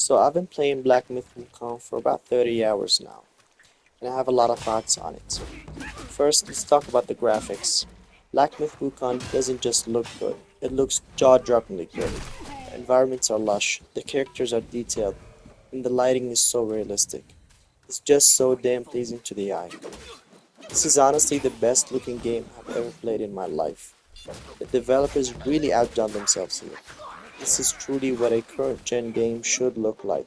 So I've been playing Black Myth Wukong for about 30 hours now, and I have a lot of thoughts on it. First, let's talk about the graphics. Black Myth Wukong doesn't just look good, it looks jaw-droppingly good. The environments are lush, the characters are detailed, and the lighting is so realistic. It's just so damn pleasing to the eye. This is honestly the best looking game I've ever played in my life. The developers really outdone themselves here. This is truly what a current gen game should look like.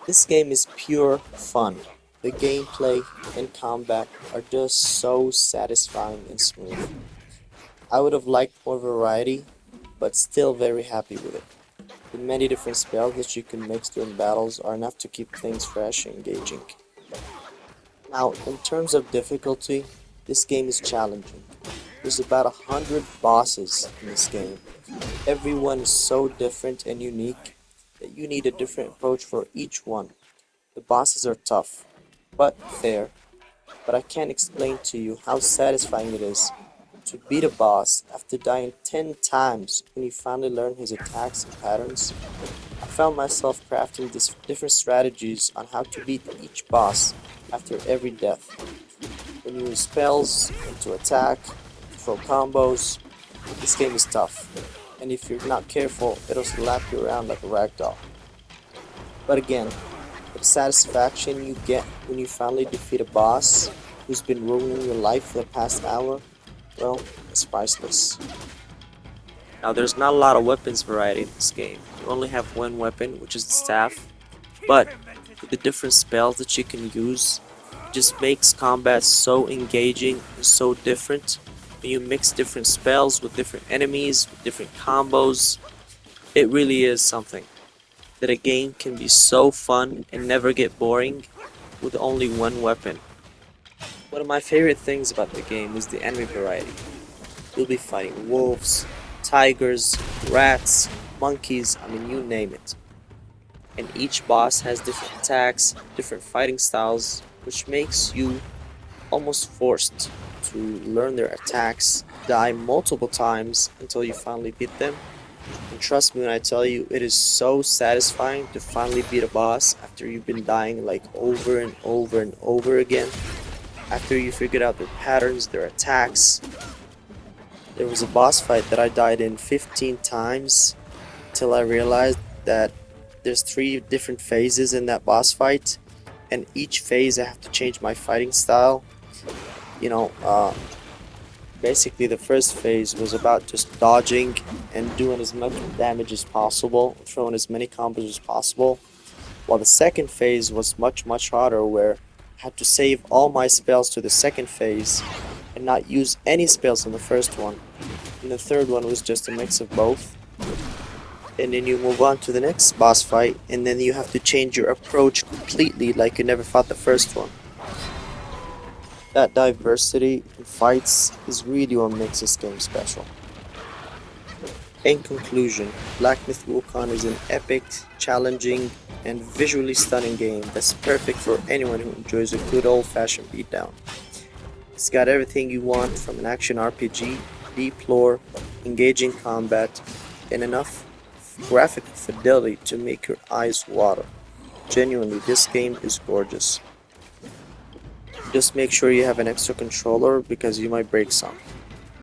This game is pure fun. The gameplay and combat are just so satisfying and smooth. I would have liked more variety, but still very happy with it. The many different spells that you can mix during battles are enough to keep things fresh and engaging. Now, in terms of difficulty, this game is challenging. There's about 100 bosses in this game. Everyone is so different and unique that you need a different approach for each one. The bosses are tough, but fair, but I can't explain to you how satisfying it is to beat a boss after dying 10 times when you finally learn his attacks and patterns. I found myself crafting different strategies on how to beat each boss after every death. When you use spells, and to attack, throw combos, this game is tough, and if you're not careful, it'll slap you around like a rag doll. But again, the satisfaction you get when you finally defeat a boss who's been ruining your life for the past hour, well, it's priceless. Now there's not a lot of weapons variety in this game. You only have one weapon, which is the staff, but with the different spells that you can use, it just makes combat so engaging and so different. When you mix different spells with different enemies, with different combos, it really is something. That a game can be so fun and never get boring with only one weapon. One of my favorite things about the game is the enemy variety. You'll be fighting wolves, tigers, rats, monkeys, I mean you name it. And each boss has different attacks, different fighting styles, which makes you almost forced to learn their attacks, die multiple times until you finally beat them. And trust me when I tell you, it is so satisfying to finally beat a boss after you've been dying like over and over and over again. After you figured out their patterns, their attacks. There was a boss fight that I died in 15 times till I realized that there's 3 different phases in that boss fight, and each phase I have to change my fighting style. You know, basically the first phase was about just dodging and doing as much damage as possible, throwing as many combos as possible, while the second phase was much harder, where I had to save all my spells to the second phase and not use any spells in the first one, and the third one was just a mix of both. And then you move on to the next boss fight, and then you have to change your approach completely like you never fought the first one. That diversity in fights is really what makes this game special. In conclusion, Black Myth Wukong is an epic, challenging, and visually stunning game that's perfect for anyone who enjoys a good old-fashioned beatdown. It's got everything you want from an action RPG, deep lore, engaging combat, and enough graphic fidelity to make your eyes water. Genuinely, this game is gorgeous. Just make sure you have an extra controller because you might break some.